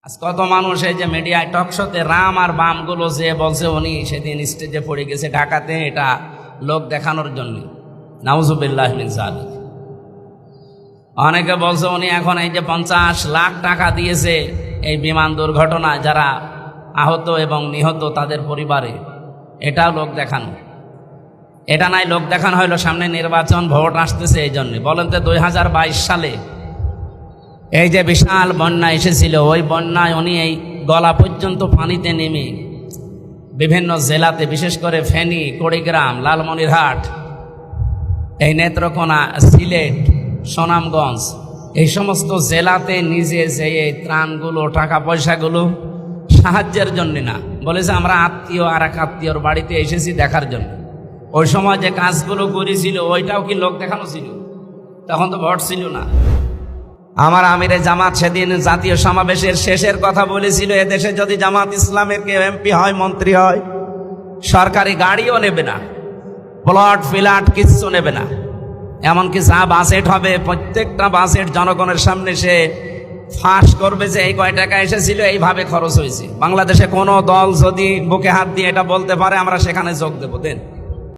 আজ কত মানুষ এই যে মিডিয়ায় টকশোতে রাম আর বামগুলো যে বলছে উনি সেদিন স্টেজে পড়ে গেছে ঢাকাতে, এটা লোক দেখানোর জন্য। নাউজুবিল্লাহ মিন যালিক। অনেকে বলছে উনি এখন এই যে 50 লাখ টাকা দিয়েছে এই বিমান দুর্ঘটনায় যারা আহত এবং নিহত তাদের পরিবারে, এটাও লোক দেখানো। এটা নাই লোক দেখানো হইলো সামনে নির্বাচন, ভোট আসতেছে এই জন্যে। বলেন তো 2022 সালে এই যে বিশাল বন্যা এসেছিল, ওই বন্যায় উনি এই গলা পর্যন্ত পানিতে নেমে বিভিন্ন জেলাতে, বিশেষ করে ফেনী, কুড়িগ্রাম, লালমনিরহাট, এই নেত্রকোনা, সিলেট, সুনামগঞ্জ, এই সমস্ত জেলাতে নিজে যেয়ে ত্রাণগুলো, টাকা পয়সাগুলো সাহায্যের জন্য না, বলেছে আমরা আত্মীয় আর এক আত্মীয়র বাড়িতে এসেছি দেখার জন্য। ওই সময় যে কাজগুলো করেছিল ওইটাও কি লোক দেখানো ছিল? তখন তো ভোট ছিল না। আমার আমিরে জামাত সেদিন জাতীয় সমাবেশের শেষের কথা বলেছিল, এদেশে যদি জামাত ইসলামের কেউ এমপি হয়, মন্ত্রী হয়, সরকারি গাড়িও নেবে না, প্লট ফ্ল্যাট কিচ্ছু নেবে না। এমনকি যা বাজেট হবে প্রত্যেকটা বাজেট জনগণের সামনে সে ফাঁস করবে যে এই কয় টাকা এসেছিল, এইভাবে খরচ হয়েছে। বাংলাদেশে কোনো দল যদি বুকে হাত দিয়ে এটা বলতে পারে আমরা সেখানে যোগ দেবো, দেন।